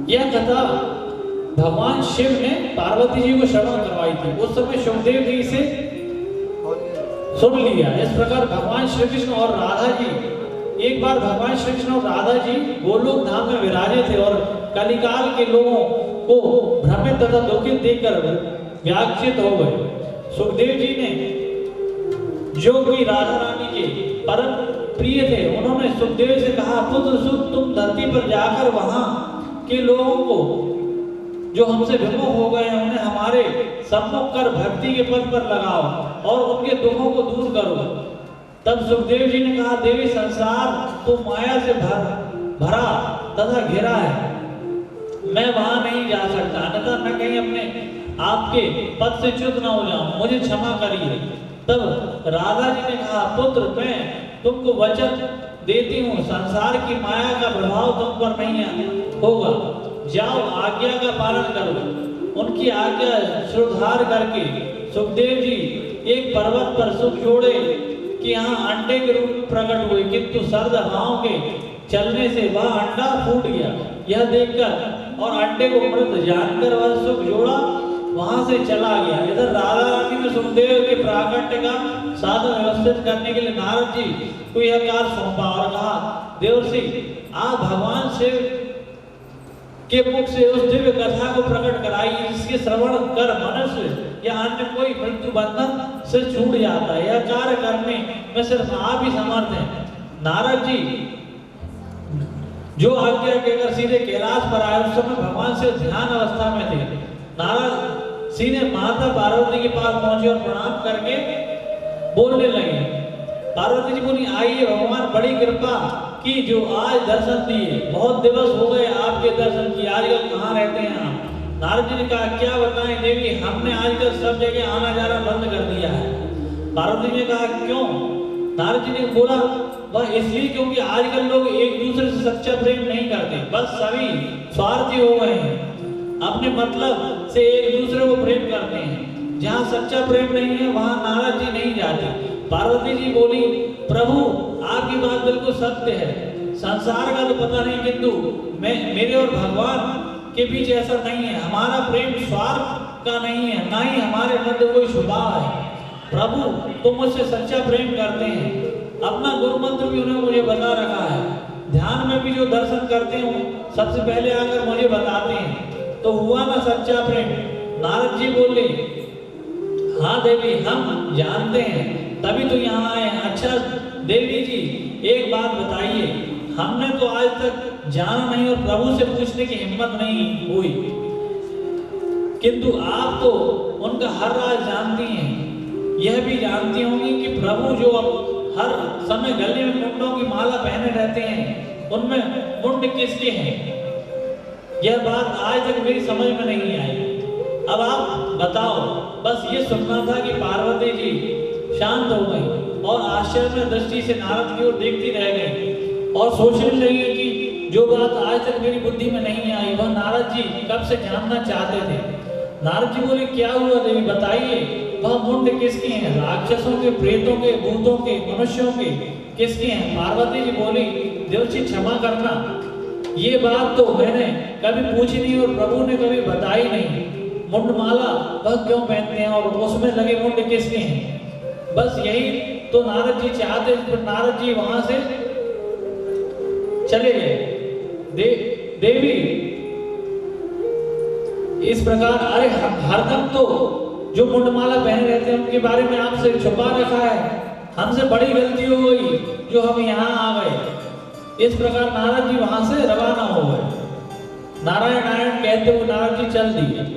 यह कथा भगवान शिव ने पार्वती जी को श्रवण करवाई थी। उस समय सुखदेव जी से सुन लिया। इस प्रकार भगवान श्री कृष्ण और राधा जी, एक बार भगवान श्री कृष्ण और राधा जी गोलोक धाम में विराजे थे और कलिकाल के लोगों को भ्रमित तथा दुखित देखकर व्याकुलित हो गए। सुखदेव जी ने, जो कि राधा रानी के परम प्रिय थे, उन्होंने सुखदेव से कहा, पुत्र सुख, तुम धरती पर जाकर वहां के लोगों को जो हमसे विमुख हो गए हैं उन्हें हमारे सम्मुख कर भक्ति के पथ पर लगाओ और उनके दुखों को दूर करो। तब सुखदेव जी ने कहा, देवी, संसार तो माया से भरा तथा घिरा है, मैं वहां नहीं जा सकता, अन्यथा मैं कहीं अपने आपके पद से च्युत न हो जाऊं, मुझे क्षमा करिए। तब राधा जी ने कहा, पुत्र, मैं तुमको वचन देती हूँ, संसार की माया का प्रभाव तुम पर नहीं होगा, जाओ, आज्ञा का पालन करो। उनकी आज्ञा श्रद्धार करके सुखदेव जी एक पर्वत पर सुख जोड़े कि यहाँ अंडे के रूप प्रकट हुए, किंतु सर्द हवाओं के चलने से वह अंडा फूट गया। यह देखकर और अंडे को मृत जानकर वह सुख जोड़ा वहां से चला गया। इधर राधा रानी ने सुखदेव के प्राकट्य का साधन व्यवस्थित करने के लिए नारद जी को यह कार्य सौंपा और कहा, देवर्षि, आप भगवान शिव के मुख से उस दिव्य कथा को प्रकट कराइए जिसके श्रवण कर मनुष्य या अन्य कोई मृत्यु बंधन से छूट जाता है। यह कार्य करने में सिर्फ आप ही समर्थ हैं। नारद जी जो आज्ञा कहकर सीधे कैलाश पर आए, उस समय भगवान शिव ध्यान अवस्था में थे। नारद सीधे माता पार्वती के पास पहुंचे और प्रणाम करके बोलने लगे। पार्वती जी बोली, आइए, भगवान बड़ी कृपा की जो आज दर्शन दिए, बहुत दिवस हो गए आपके दर्शन किए, आजकल कहाँ रहते हैं आप? नारद जी ने कहा, क्या बताएं देवी, हमने आजकल सब जगह आना जाना बंद कर दिया है। पार्वती जी ने कहा, क्यों? नारद जी ने बोला, वह इसलिए क्योंकि आजकल लोग एक दूसरे से सच्चा प्रेम नहीं करते, बस सभी स्वार्थी हो गए हैं, अपने मतलब से एक दूसरे को प्रेम करते हैं। जहाँ सच्चा प्रेम नहीं है वहाँ नारद जी नहीं जाते। पार्वती जी बोली, प्रभु, आपकी बात बिल्कुल सत्य है, संसार का तो पता नहीं, किंतु मेरे और भगवान के बीच ऐसा नहीं है, हमारा प्रेम स्वार्थ का नहीं है, ना ही हमारे मध्य कोई स्वभाव है। प्रभु, तुम मुझसे सच्चा प्रेम करते हैं, अपना गुरु मंत्र भी उन्हें मुझे बता रखा है, ध्यान में भी जो दर्शन करते हो सबसे पहले आकर मुझे बताते हैं, तो हुआ ना सच्चा प्रेम? नारद जी बोले, हाँ देवी, हम जानते हैं, तभी तो यहाँ आए। अच्छा देवी जी, एक बात बताइए, हमने तो आज तक जाना नहीं और प्रभु से पूछने की हिम्मत नहीं हुई, किंतु आप तो उनका हर राज जानती हैं, यह भी जानती होंगी कि प्रभु जो हर समय गले में मुंडों की माला पहने रहते हैं, उनमें मुंड किसके हैं? यह बात आज तक मेरी समझ में नहीं आई। अब आप बताओ। बस ये सुनना था कि पार्वती जी शांत हो गई और आश्चर्य दृष्टि से नारद की ओर देखती रह गई और सोचने लगी कि जो बात आज तक मेरी बुद्धि में नहीं आई वह नारद जी कब से जानना चाहते थे। नारद जी बोले, क्या हुआ देवी, बताइए, वह मुंड किसके हैं? राक्षसों के, प्रेतों के, भूतों के, मनुष्यों के, किसके हैं? पार्वती जी बोली, देवर्षि क्षमा करना, ये बात तो मैंने कभी पूछी नहीं और प्रभु ने कभी बताई नहीं। मुंडमाला वह क्यों पहनते हैं और उसमें लगे मुंड किसके हैं? बस यही तो नारद जी चाहते। नारद जी वहां से चले गए। देवी इस प्रकार, अरे हरदम तो जो मुंडमाला पहने रहते हैं उनके बारे में आपसे छुपा रखा है, हमसे बड़ी गलती हो गई जो हम यहाँ आ गए। इस प्रकार नारद जी वहां से रवाना हो गए। नारायण नारायण कहते हुए नारद जी चल दिए।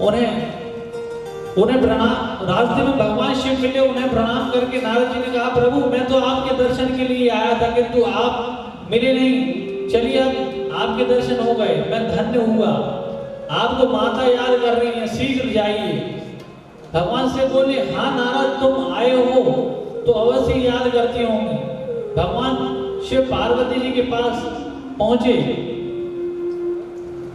उन्हें प्रणाम, रास्ते में भगवान शिव मिले, उन्हें प्रणाम करके नारद जी ने कहा, प्रभु, मैं तो आपके दर्शन के लिए आया था, किंतु आप मिले नहीं, चलिए अब आपके दर्शन हो गए, मैं धन्य हुआ। आपको माता याद कर रही है, शीघ्र जाइए। भगवान से बोले, हाँ नारद, तुम आए हो तो अवश्य याद करती होंगी। भगवान शिव पार्वती जी के पास पहुंचे।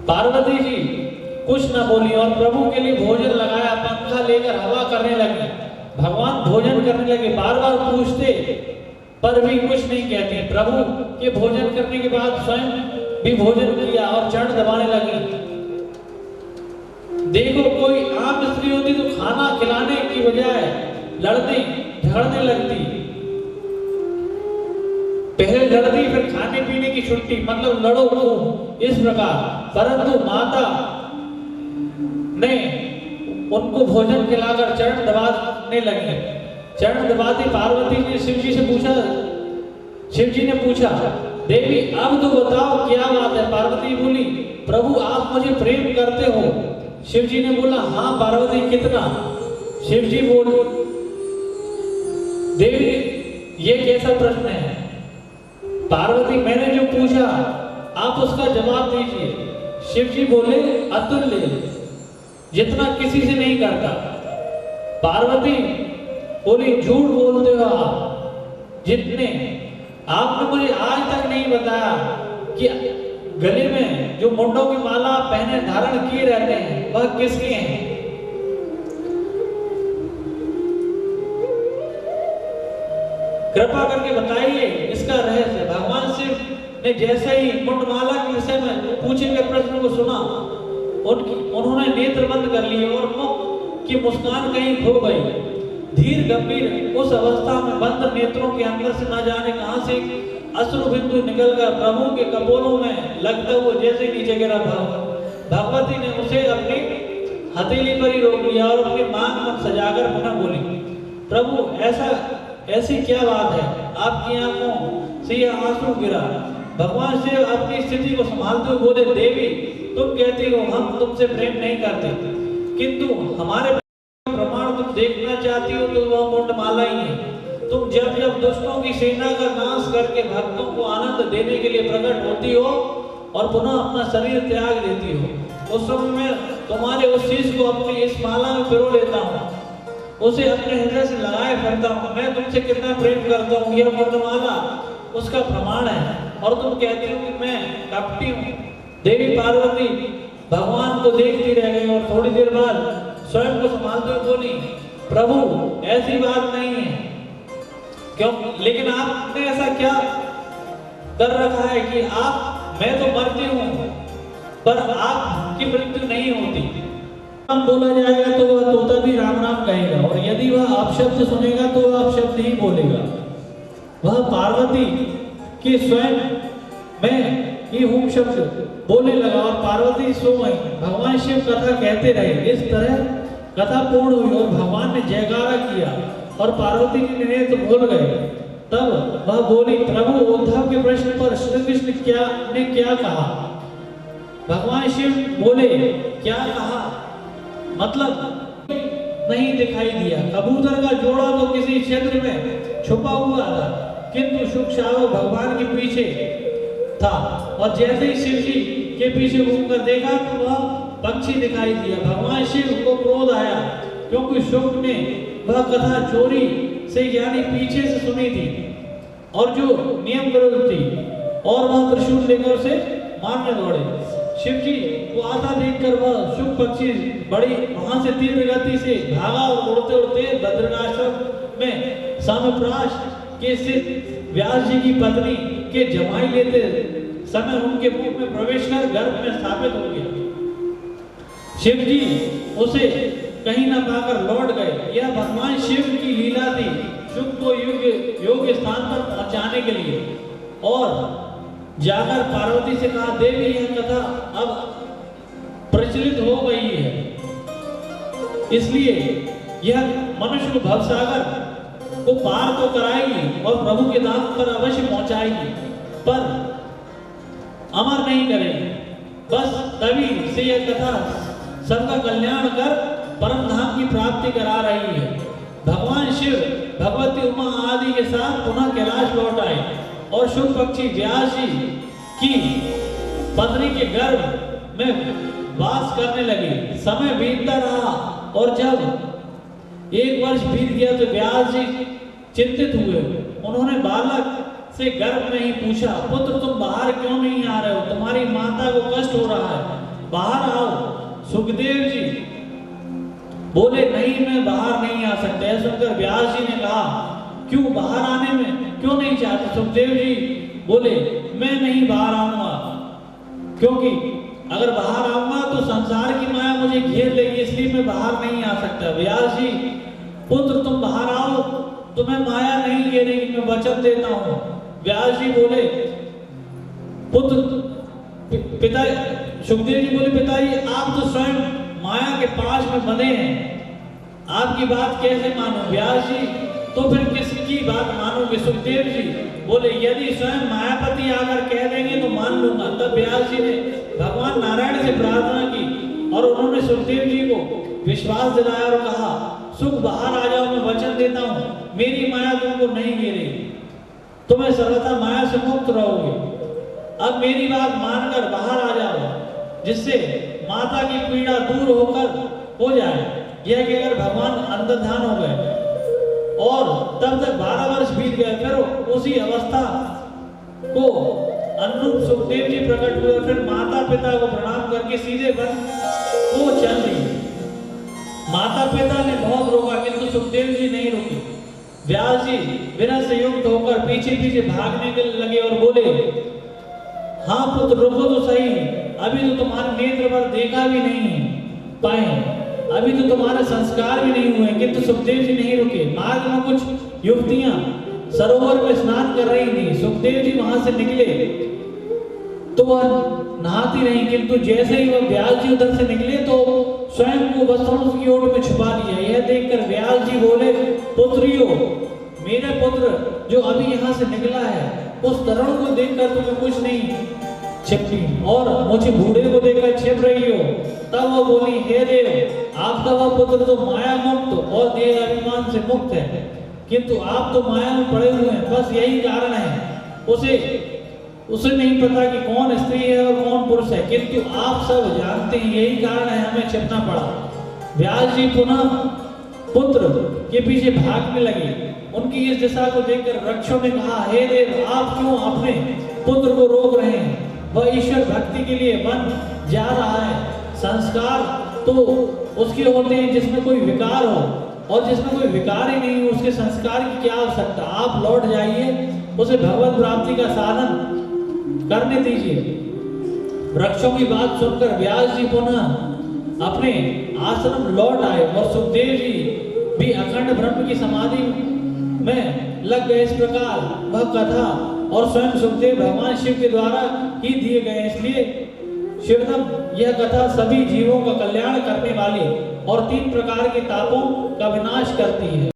पार्वती जी कुछ न बोली और प्रभु के लिए भोजन लगाया, पंखा लेकर हवा करने लगे। भगवान भोजन करने लगे, बार बार पूछते पर भी कुछ नहीं कहते। प्रभु के भोजन करने के बाद स्वयं भी भोजन किया और चरण दबाने लगी। देखो कोई आम स्त्री होती तो खाना खिलाने की बजाय लड़ने झगड़ने लगती, पहले लड़ती फिर खाने पीने की छुट्टी, मतलब लड़ो खूब इस प्रकार। परंतु माता ने उनको भोजन खिलाकर चरण दबाने लगी। चरण दबाती पार्वती ने शिव जी से पूछा, शिव जी ने पूछा, देवी अब तो बताओ क्या बात है। पार्वती बोली, प्रभु आप मुझे प्रेम करते हो। शिव जी ने बोला, हाँ पार्वती कितना। शिव जी बोले, देवी ये कैसा प्रश्न है। पार्वती मैंने जो पूछा आप उसका जवाब दीजिए। शिव जी बोले, अतुल्य, जितना किसी से नहीं करता। पार्वती बोली, झूठ बोलते हो आप, जितने आपने मुझे आज तक नहीं बताया कि गले में जो मुंडों की माला पहने धारण किए रहते हैं वह किसके हैं। कृपा करके बताइए इसका रहस्य। भगवान शिव ने जैसे ही मुंडमाला के विषय में पूछे गए प्रश्न को सुना, उन्होंने नेत्र बंद कर लिए और मुख की मुस्कान कहीं खो गई। धीर गंभीर उस अवस्था में बंद नेत्रों के अंदर से न जाने कहां से अश्रु बिंदु निकलकर प्रभु के कपोलों में लगता हुआ जैसे नीचे गिरा। भगवती ने उसे अपनी हथेली पर ही रोक लिया और अपनी मांग में सजाकर पुनः बोली, प्रभु ऐसी क्या बात है, आपकी आंखों से यह आंसू गिरा। भगवान शिव अपनी स्थिति को संभालते हुए बोले, देवी तुम कहती हो हम तुमसे प्रेम नहीं करते, किंतु हमारे प्रमाण तुम देखना चाहती हो तो वह मुंडमाला ही है। तुम जब जब दुष्टों की सेना का नाश करके भक्तों को आनंद देने के लिए प्रकट होती हो और पुनः अपना शरीर त्याग देती हो, उस समय मैं तुम्हारे उस शीश को अपनी इस माला में पिरो लेता हूँ, उसे अपने हृदय से लगाए फिरता हूँ। मैं तुमसे कितना प्रेम करता हूँ यह मुंडमाला उसका प्रमाण है। और तुम कहती हो कि मैं कपटी हूँ। देवी पार्वती भगवान को देखती रह गई और थोड़ी देर बाद स्वयं को संभालते हुए बोली, प्रभु ऐसी बात नहीं है, क्यों, लेकिन आपने ऐसा क्या कर रखा है कि मैं तो मरती हूँ पर आपकी मृत्यु नहीं होती। राम बोला जाएगा तो वह तोता भी राम राम कहेगा, और यदि वह अपशब्द सुनेगा तो वह अपशब्द ही बोलेगा। वह पार्वती के स्वयं में ही हूँ शब्द बोलने लगा और पार्वती सो गई। भगवान शिव कथा कहते रहे। इस तरह कथा पूर्ण हुई और भगवान ने जयकारा किया और पार्वती के नेत्र भूल गए। तब वह बोली, प्रभु उद्धव के प्रश्न पर श्री कृष्ण ने क्या कहा। भगवान शिव बोले, क्या कहा, मतलब नहीं दिखाई दिया। कबूतर का जोड़ा तो किसी क्षेत्र में छुपा हुआ था, किंतु शुक शावक भगवान के पीछे था, और जैसे ही शिव जी के पीछे घूमकर देखा तो वह पक्षी दिखाई दिया। भगवान शिव को क्रोध आया, क्योंकि शुक ने वह कथा चोरी से यानी पीछे से सुनी थी और जो नियम विरुद्ध थी, और वह त्रिशूल लेकर उसे मारने दौड़े। शिव जी को आता देखकर वह शुक पक्षी बड़ी वहां से तीव्र गति से भागा और उड़ते उड़ते बद्रिकाश्रम में सामप्राश के स्थित व्यास जी की पत्नी के जमाई लेते समय उनके मुख में प्रवेश कर गर्भ में स्थापित हो गया। शिव जी उसे कहीं न पाकर लौट गए। यह भगवान शिव की लीला थी, शुक को योग्य स्थान पर पहुंचाने के लिए। और जाकर पार्वती से कहा, देवी यह कथा अब प्रचलित हो गई है, इसलिए यह मनुष्य को भवसागर को पार तो कराएगी और प्रभु के धाम पर अवश्य पहुंचाएगी, पर अमर नहीं करेगी। बस तभी से यह कथा सबका कल्याण कर परम धाम की प्राप्ति करा रही है। भगवान शिव भगवती उमा आदि के साथ पुनः कैलाश लौट आए और शुक पक्षी व्यास जी की पत्नी के गर्भ में वास करने लगे। समय बीतता रहा और जब 1 वर्ष बीत गया तो व्यास जी चिंतित हुए। उन्होंने बालक से गर्भ में ही पूछा, पुत्र तुम बाहर क्यों नहीं आ रहे हो, तुम्हारी माता को कष्ट हो रहा है, बाहर आओ। सुखदेव जी बोले, नहीं मैं बाहर नहीं आ सकते। ऐसा सुनकर व्यास जी ने कहा, क्यों बाहर आने में क्यों नहीं चाहते। सुखदेव जी बोले, मैं नहीं बाहर आऊंगा, क्योंकि अगर बाहर आऊंगा तो संसार की माया मुझे घेर लेगी, इसलिए मैं बाहर नहीं आ सकता। व्यास जी, पुत्र तुम बाहर आओ, तुम्हें माया नहीं घेरेगी, मैं वचन देता हूं। व्यास जी बोले, पुत्र पिता, सुखदेव जी बोले, पिताजी आप तो स्वयं माया के पास में बंधे हैं, आपकी बात कैसे मानूं? व्यास जी, तो फिर किसकी बात मानोगे? सुखदेव जी बोले, यदि स्वयं मायापति आकर कह देंगे तो मान लूंगा। तब व्यास जी ने भगवान नारायण से प्रार्थना की और उन्होंने सुखदेव जी को विश्वास दिलाया और कहा, सुख बाहर आ जाओ, मैं वचन देता हूं, मेरी माया तुमको नहीं घेरेगी, तुम्हें सर्वथा माया से मुक्त रहोगे। अब मेरी बात मानकर बाहर आ जाओ, जिससे माता की पीड़ा दूर होकर हो जाए। यह कहकर भगवान अंतर्धान हो गए और तब तक 12 वर्ष बीत गए। फिर उसी अवस्था को अनुरूप सुखदेव जी प्रकट हुए, फिर माता पिता को प्रणाम करके सीधे वन को चल दिए। माता पिता ने बहुत रोका किंतु सुखदेव जी नहीं रुके। व्यास जी बिना संयुक्त होकर पीछे पीछे भागने के लगे और बोले, हाँ पुत्र रुको तो सही, अभी तो तुम्हारे नेत्र पर देखा भी नहीं पाए, अभी तो तुम्हारे संस्कार भी नहीं हुए। किंतु सुखदेव जी नहीं रुके। मार्ग में कुछ युवतियां सरोवर में स्नान कर रही थी। सुखदेव जी वहां से निकले तो वह नहाती रही, किंतु जैसे ही वह व्यास जी उधर से निकले तो स्वयं को वस्त्रों की ओट में छुपा लिया। यह देखकर व्यास जी बोले, पुत्रियों, मेरे पुत्र जो अभी यहाँ से निकला है, उस तरुण को देखकर तुम्हें कुछ नहीं छिपी और मुझे बूढ़े को देखकर छिप रही हो। तब वो बोली, हे देव, आपका वह पुत्र तो माया मुक्त और देह अभिमान से मुक्त है, किंतु आप तो माया में पड़े हुए हैं, बस यही कारण है। उसे नहीं पता कि कौन स्त्री है और कौन पुरुष है, किंतु आप सब जानते हैं, यही कारण है हमें छिपना पड़ा। व्यास जी पुनः पुत्र के पीछे भागने लगे। उनकी इस दिशा को देखकर वृक्षों ने कहा, हे देव, आप क्यों अपने पुत्र को रोक रहे हैं? वह ईश्वर भक्ति के लिए वन जा रहा है। संस्कार तो उसके होते हैं जिसमें कोई विकार हो, और जिसमें कोई विकार ही नहीं हो उसके संस्कार की क्या आवश्यकता? आप लौट जाइए, उसे भगवत प्राप्ति का साधन करने दीजिए। वृक्षों की बात सुनकर व्यास जी पुनः अपने आश्रम लौट आए और सुखदेव जी भी अखंड ब्रह्म की समाधि में लग गए। इस प्रकार वह कथा और स्वयं सुखदेव भगवान शिव के द्वारा ही दिए गए, इसलिए शिवदम यह कथा सभी जीवों का कल्याण करने वाली और 3 प्रकार के तापों का विनाश करती है।